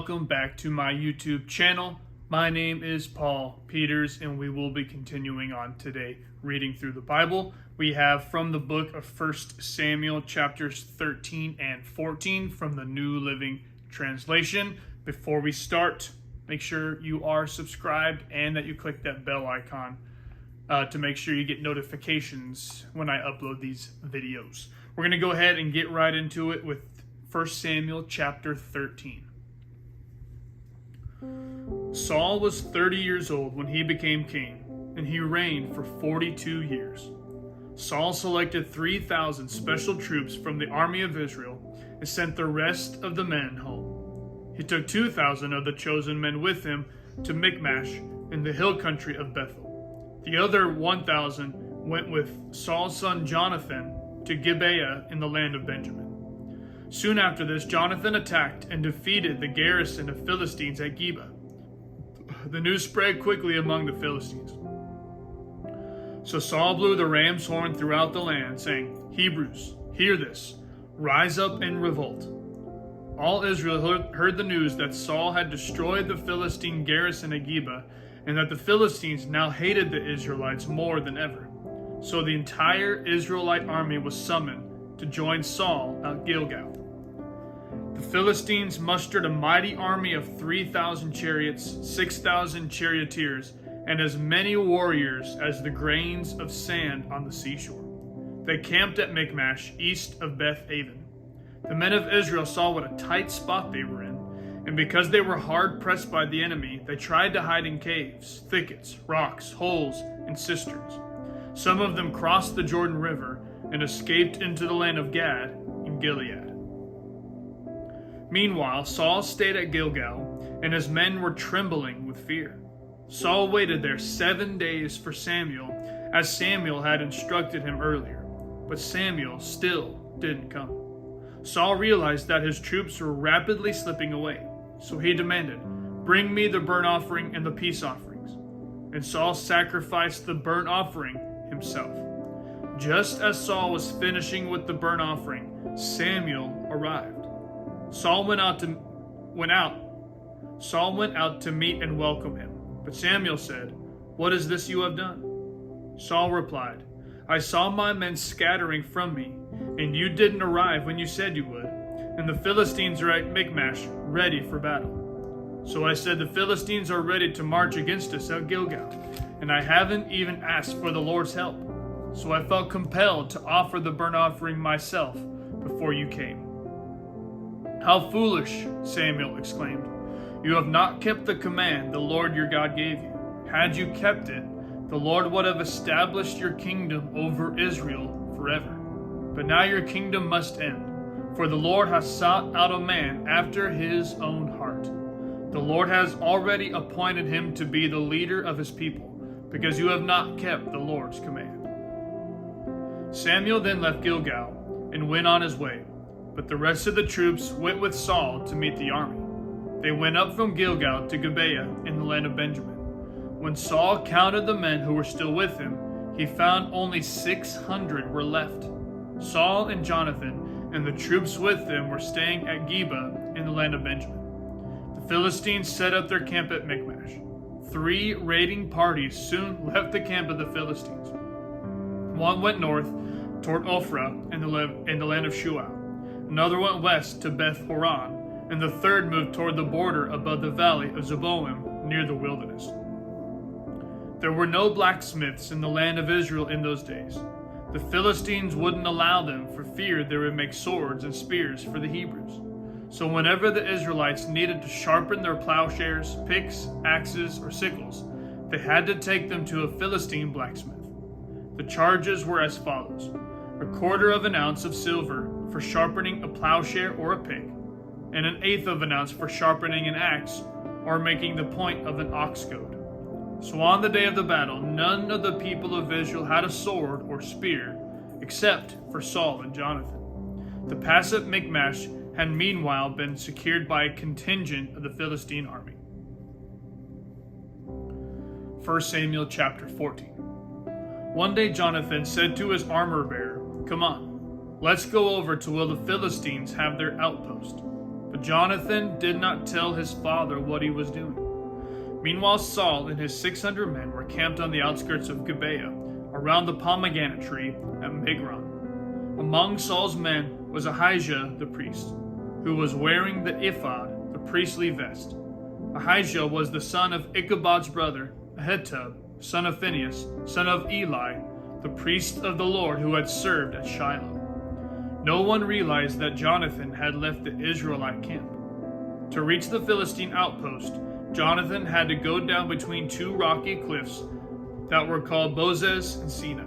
welcome back to my YouTube channel. My name is Paul Peters, and we will be continuing on today reading through the Bible. We have from the book of 1 Samuel chapters 13 and 14 from the New Living Translation. Before we start, make sure you are subscribed and that you click that bell icon to make sure you get notifications when I upload these videos. We're going to go ahead and get right into it with 1 Samuel chapter 13. Saul was 30 years old when he became king, and he reigned for 42 years. Saul selected 3,000 special troops from the army of Israel and sent the rest of the men home. He took 2,000 of the chosen men with him to Michmash in the hill country of Bethel. The other 1,000 went with Saul's son Jonathan to Gibeah in the land of Benjamin. Soon after this, Jonathan attacked and defeated the garrison of Philistines at Geba. The news spread quickly among the Philistines. So Saul blew the ram's horn throughout the land, saying, "Hebrews, hear this. Rise up and revolt." All Israel heard the news that Saul had destroyed the Philistine garrison at Geba, and that the Philistines now hated the Israelites more than ever. So the entire Israelite army was summoned to join Saul at Gilgal. The Philistines mustered a mighty army of 3,000 chariots, 6,000 charioteers, and as many warriors as the grains of sand on the seashore. They camped at Michmash, east of Beth-aven. The men of Israel saw what a tight spot they were in, and because they were hard pressed by the enemy, they tried to hide in caves, thickets, rocks, holes, and cisterns. Some of them crossed the Jordan River and escaped into the land of Gad and Gilead. Meanwhile, Saul stayed at Gilgal, and his men were trembling with fear. Saul waited there 7 days for Samuel, as Samuel had instructed him earlier, but Samuel still didn't come. Saul realized that his troops were rapidly slipping away, so he demanded, "Bring me the burnt offering and the peace offerings." And Saul sacrificed the burnt offering himself. Just as Saul was finishing with the burnt offering, Samuel arrived. Saul went out to meet and welcome him. But Samuel said, "What is this you have done?" Saul replied, "I saw my men scattering from me, and you didn't arrive when you said you would, and the Philistines are at Michmash, ready for battle. So I said, the Philistines are ready to march against us at Gilgal, and I haven't even asked for the Lord's help. So I felt compelled to offer the burnt offering myself before you came." "How foolish," Samuel exclaimed. "You have not kept the command the Lord your God gave you. Had you kept it, the Lord would have established your kingdom over Israel forever. But now your kingdom must end, for the Lord has sought out a man after his own heart. The Lord has already appointed him to be the leader of his people, because you have not kept the Lord's command." Samuel then left Gilgal and went on his way, but the rest of the troops went with Saul to meet the army. They went up from Gilgal to Gibeah in the land of Benjamin. When Saul counted the men who were still with him, he found only 600 were left. Saul and Jonathan and the troops with them were staying at Geba in the land of Benjamin. The Philistines set up their camp at Michmash. 3 raiding parties soon left the camp of the Philistines. One went north toward Ophrah in the land of Shual. Another went west to Beth Horon, and the third moved toward the border above the valley of Zeboim near the wilderness. There were no blacksmiths in the land of Israel in those days. The Philistines wouldn't allow them for fear they would make swords and spears for the Hebrews. So whenever the Israelites needed to sharpen their plowshares, picks, axes, or sickles, they had to take them to a Philistine blacksmith. The charges were as follows: 1/4 ounce of silver for sharpening a plowshare or a pick, and 1/8 ounce for sharpening an axe or making the point of an ox goad. So on the day of the battle, none of the people of Israel had a sword or spear, except for Saul and Jonathan. The pass at Michmash had meanwhile been secured by a contingent of the Philistine army. 1 Samuel chapter 14. One day Jonathan said to his armor-bearer, "Come on, let's go over to where the Philistines have their outpost." But Jonathan did not tell his father what he was doing. Meanwhile, Saul and his 600 men were camped on the outskirts of Gibeah, around the pomegranate tree at Migron. Among Saul's men was Ahijah the priest, who was wearing the ephod, the priestly vest. Ahijah was the son of Ichabod's brother, Ahitub, son of Phinehas, son of Eli, the priest of the Lord who had served at Shiloh. No one realized that Jonathan had left the Israelite camp. To reach the Philistine outpost, Jonathan had to go down between two rocky cliffs that were called Bozez and Sina.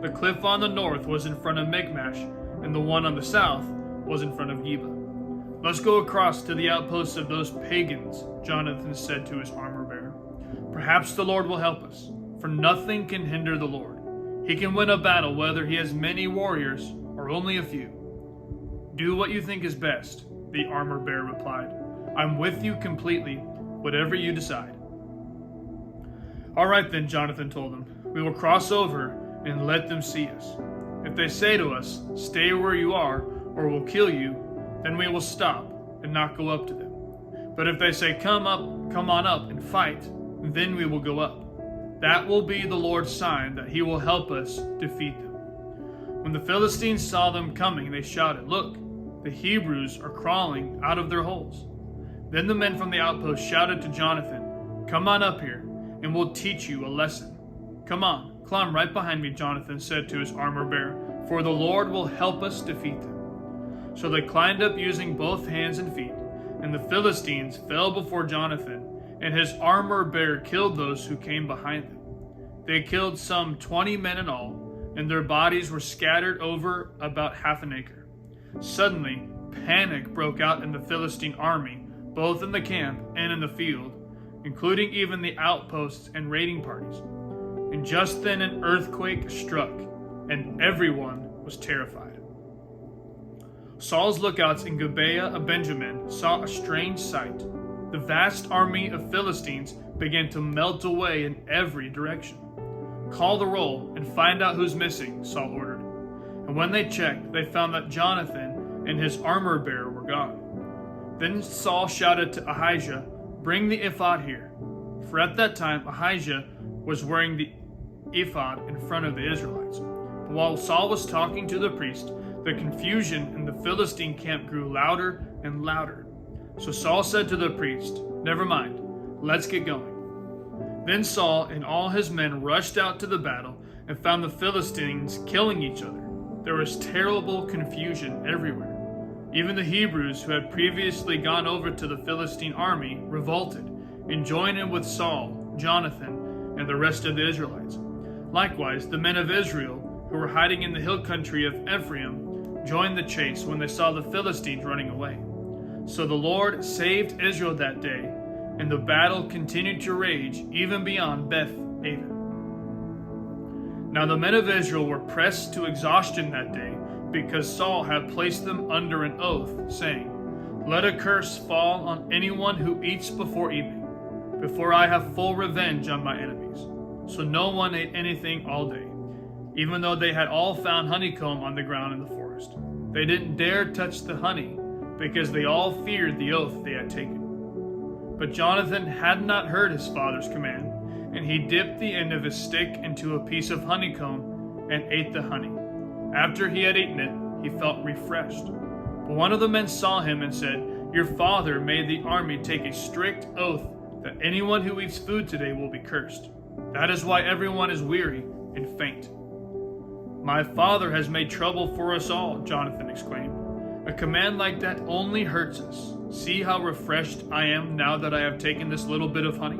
The cliff on the north was in front of Michmash, and the one on the south was in front of Geba. "Let's go across to the outposts of those pagans," Jonathan said to his armor-bearer. "Perhaps the Lord will help us, for nothing can hinder the Lord. He can win a battle whether he has many warriors or only a few." "Do what you think is best," the armor-bearer replied. "I'm with you completely, whatever you decide." "All right then," Jonathan told him. "We will cross over and let them see us. If they say to us, 'Stay where you are, or we'll kill you,' then we will stop and not go up to them. But if they say, 'Come on up and fight,' then we will go up. That will be the Lord's sign that he will help us defeat them." When the Philistines saw them coming, they shouted, "Look, the Hebrews are crawling out of their holes." Then the men from the outpost shouted to Jonathan, "Come on up here, and we'll teach you a lesson." "Come on, climb right behind me," Jonathan said to his armor-bearer, "for the Lord will help us defeat them." So they climbed up using both hands and feet, and the Philistines fell before Jonathan, and his armor-bearer killed those who came behind them. They killed some 20 men in all, and their bodies were scattered over about half an acre. Suddenly, panic broke out in the Philistine army, both in the camp and in the field, including even the outposts and raiding parties. And just then an earthquake struck, and everyone was terrified. Saul's lookouts in Gibeah of Benjamin saw a strange sight. The vast army of Philistines began to melt away in every direction. "Call the roll and find out who's missing," Saul ordered. And when they checked, they found that Jonathan and his armor-bearer were gone. Then Saul shouted to Ahijah, "Bring the ephod here." For at that time Ahijah was wearing the ephod in front of the Israelites. But while Saul was talking to the priest, the confusion in the Philistine camp grew louder and louder. So Saul said to the priest, "Never mind, let's get going." Then Saul and all his men rushed out to the battle and found the Philistines killing each other. There was terrible confusion everywhere. Even the Hebrews, who had previously gone over to the Philistine army, revolted and joined in with Saul, Jonathan, and the rest of the Israelites. Likewise, the men of Israel, who were hiding in the hill country of Ephraim, joined the chase when they saw the Philistines running away. So the Lord saved Israel that day, and the battle continued to rage even beyond Beth-aven. Now the men of Israel were pressed to exhaustion that day, because Saul had placed them under an oath, saying, "Let a curse fall on anyone who eats before evening, before I have full revenge on my enemies." So no one ate anything all day, even though they had all found honeycomb on the ground in the forest. They didn't dare touch the honey, because they all feared the oath they had taken. But Jonathan had not heard his father's command, and he dipped the end of his stick into a piece of honeycomb and ate the honey. After he had eaten it, he felt refreshed. But one of the men saw him and said, "Your father made the army take a strict oath that anyone who eats food today will be cursed. That is why everyone is weary and faint." "My father has made trouble for us all," Jonathan exclaimed. "A command like that only hurts us. See how refreshed I am now that I have taken this little bit of honey."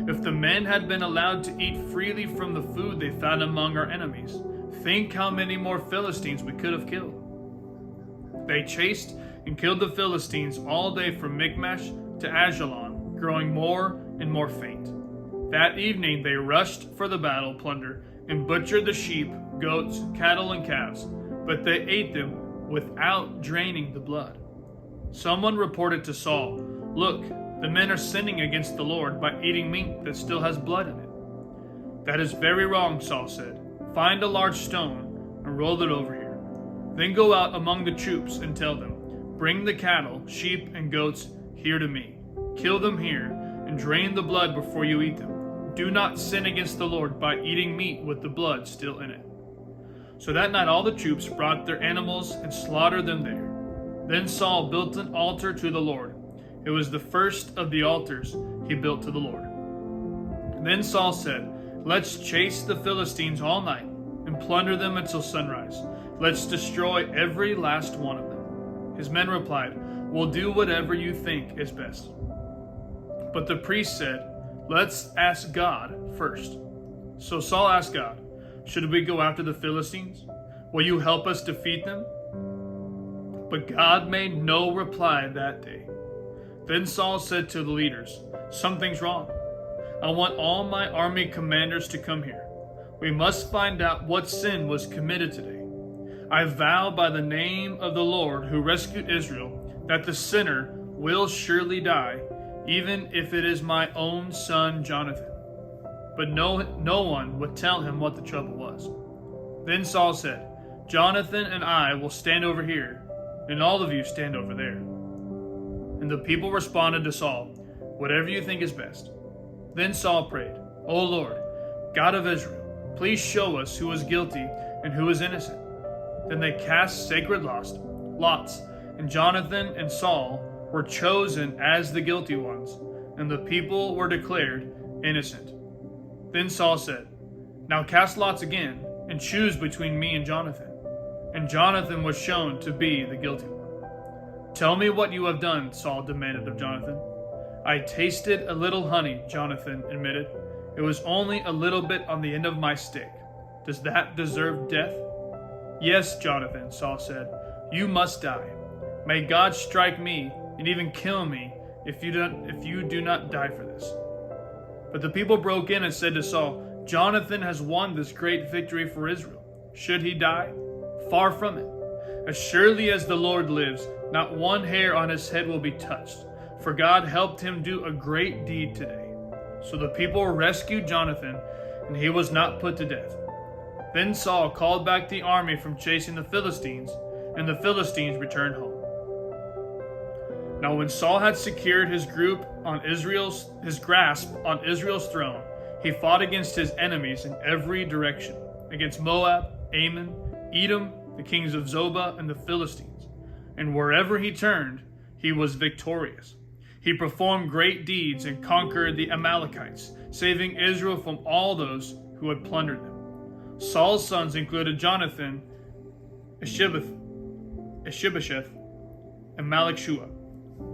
If the men had been allowed to eat freely from the food they found among our enemies, think how many more Philistines we could have killed. They chased and killed the Philistines all day from Michmash to Ajalon, growing more and more faint. That evening they rushed for the battle plunder and butchered the sheep, goats, cattle, and calves, but they ate them without draining the blood. Someone reported to Saul, "Look, the men are sinning against the Lord by eating meat that still has blood in it." "That is very wrong," Saul said. "Find a large stone and roll it over here. Then go out among the troops and tell them, Bring the cattle, sheep, and goats here to me. Kill them here, and drain the blood before you eat them. Do not sin against the Lord by eating meat with the blood still in it." So that night all the troops brought their animals and slaughtered them there. Then Saul built an altar to the Lord. It was the first of the altars he built to the Lord. Then Saul said, "Let's chase the Philistines all night and plunder them until sunrise. Let's destroy every last one of them." His men replied, "We'll do whatever you think is best." But the priest said, "Let's ask God first." So Saul asked God, "Should we go after the Philistines? Will you help us defeat them?" But God made no reply that day. Then Saul said to the leaders, "Something's wrong. I want all my army commanders to come here. We must find out what sin was committed today. I vow by the name of the Lord who rescued Israel that the sinner will surely die, even if it is my own son Jonathan." But no one would tell him what the trouble was. Then Saul said, "Jonathan and I will stand over here, and all of you stand over there." And the people responded to Saul, "Whatever you think is best." Then Saul prayed, "O Lord, God of Israel, please show us who is guilty and who is innocent." Then they cast sacred lots, and Jonathan and Saul were chosen as the guilty ones, and the people were declared innocent. Then Saul said, "Now cast lots again, and choose between me and Jonathan." And Jonathan was shown to be the guilty one. "Tell me what you have done," Saul demanded of Jonathan. "I tasted a little honey," Jonathan admitted. "It was only a little bit on the end of my stick. Does that deserve death?" "Yes, Jonathan," Saul said. "You must die. May God strike me and even kill me if you do not die for this." But the people broke in and said to Saul, "Jonathan has won this great victory for Israel. Should he die? Far from it. As surely as the Lord lives, not one hair on his head will be touched, for God helped him do a great deed today." So the people rescued Jonathan, and he was not put to death. Then Saul called back the army from chasing the Philistines, and the Philistines returned home. Now when Saul had secured his grasp on Israel's throne, he fought against his enemies in every direction, against Moab, Ammon, Edom, the kings of Zobah, and the Philistines. And wherever he turned, he was victorious. He performed great deeds and conquered the Amalekites, saving Israel from all those who had plundered them. Saul's sons included Jonathan, Ishbosheth, and Malchishua.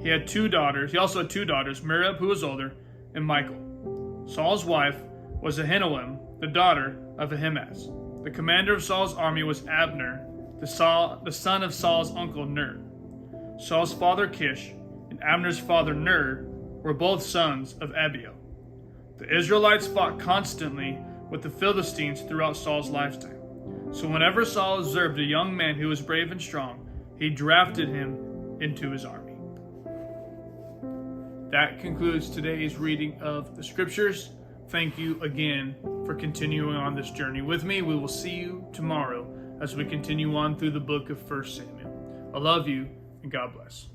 He also had two daughters, Merab, who was older, and Michal. Saul's wife was Ahinoam, the daughter of Ahimaaz. The commander of Saul's army was Abner, the son of Saul's uncle Ner. Saul's father Kish and Abner's father Ner were both sons of Abiel. The Israelites fought constantly with the Philistines throughout Saul's lifetime. So whenever Saul observed a young man who was brave and strong, he drafted him into his army. That concludes today's reading of the scriptures. Thank you again for continuing on this journey with me. We will see you tomorrow as we continue on through the book of 1 Samuel. I love you, and God bless.